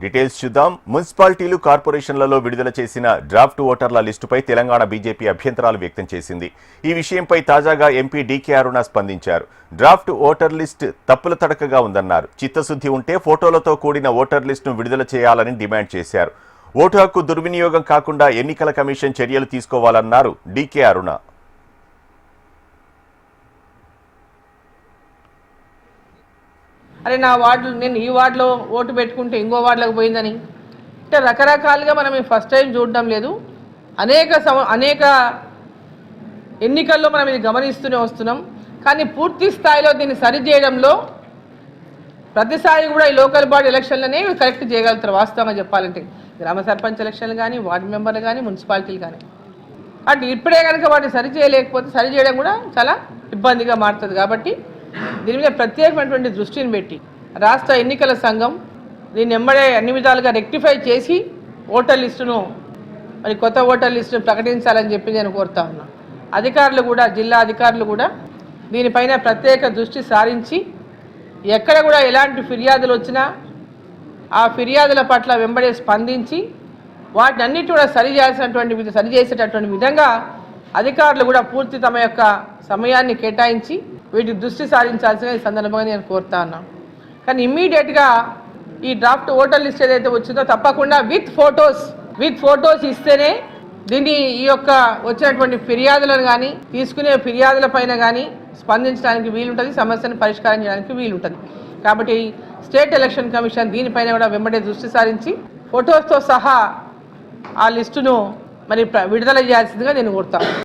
Details చూద్దాం. మున్సిపాలిటీలు కార్పొరేషన్లలో విడుదల చేసిన డ్రాఫ్ట్ ఓటర్ల లిస్టుపై తెలంగాణ బీజేపీ అభ్యంతరాలు వ్యక్తం చేసింది. ఈ విషయంపై తాజాగా ఎంపీ డీకే అరుణ స్పందించారు. డ్రాఫ్ట్ ఓటర్ లిస్ట్ తప్పుల తడకగా ఉందన్నారు. చిత్తశుద్ధి ఉంటే ఫోటోలతో కూడిన ఓటర్ లిస్టును విడుదల చేయాలని డిమాండ్ చేశారు. ఓటు హక్కు దుర్వినియోగం కాకుండా ఎన్నికల కమిషన్ చర్యలు తీసుకోవాలన్నారు డీకే అరుణ. అరే నా వార్డు నేను ఈ వార్డులో ఓటు పెట్టుకుంటే ఇంకో వార్డులకు పోయిందని అంటే రకరకాలుగా మనం ఫస్ట్ టైం చూడడం లేదు. అనేక ఎన్నికల్లో మనం ఇది గమనిస్తూనే వస్తున్నాం. కానీ పూర్తి స్థాయిలో దీన్ని సరిచేయడంలో ప్రతిసారి కూడా ఈ లోకల్ బాడీ ఎలక్షన్లనే కరెక్ట్ చేయగలుగుతారు. వాస్తవంగా చెప్పాలంటే గ్రామ సర్పంచ్ ఎలక్షన్లు కానీ, వార్డు మెంబర్లు కానీ, మున్సిపాలిటీలు కానీ అంటే ఇప్పుడే కనుక వాటిని సరి చేయలేకపోతే సరి చేయడం కూడా చాలా ఇబ్బందిగా మారుతుంది. కాబట్టి దీని మీద ప్రత్యేకమైనటువంటి దృష్టిని పెట్టి రాష్ట్ర ఎన్నికల సంఘం దీన్ని ఎంబడే అన్ని విధాలుగా రెక్టిఫై చేసి ఓటర్ లిస్టును కొత్త ఓటర్ లిస్టును ప్రకటించాలని చెప్పి నేను కోరుతా ఉన్నా. అధికారులు కూడా, జిల్లా అధికారులు కూడా దీనిపైన ప్రత్యేక దృష్టి సారించి ఎక్కడ కూడా ఎలాంటి ఫిర్యాదులు వచ్చినా ఆ ఫిర్యాదుల పట్ల వెంబడే స్పందించి వాటిని అన్నిటి కూడా సరిచేసేటటువంటి విధంగా అధికారులు కూడా పూర్తి తమ యొక్క సమయాన్ని కేటాయించి వీటి దృష్టి సారించాల్సిన ఈ సందర్భంగా నేను కోరుతా ఉన్నాను. కానీ ఇమ్మీడియట్గా ఈ డ్రాఫ్ట్ ఓటర్ లిస్ట్ ఏదైతే వచ్చిందో తప్పకుండా విత్ ఫొటోస్ ఇస్తేనే దీన్ని ఈ యొక్క వచ్చినటువంటి ఫిర్యాదులను కానీ, తీసుకునే ఫిర్యాదుల పైన కానీ స్పందించడానికి వీలుంటుంది, సమస్యను పరిష్కారం చేయడానికి వీలుంటుంది. కాబట్టి స్టేట్ ఎలక్షన్ కమిషన్ దీనిపైన కూడా వెంబడే దృష్టి సారించి ఫొటోస్తో సహా ఆ లిస్టును విడుదల చేయాల్సిందిగా నేను కోరుతాను.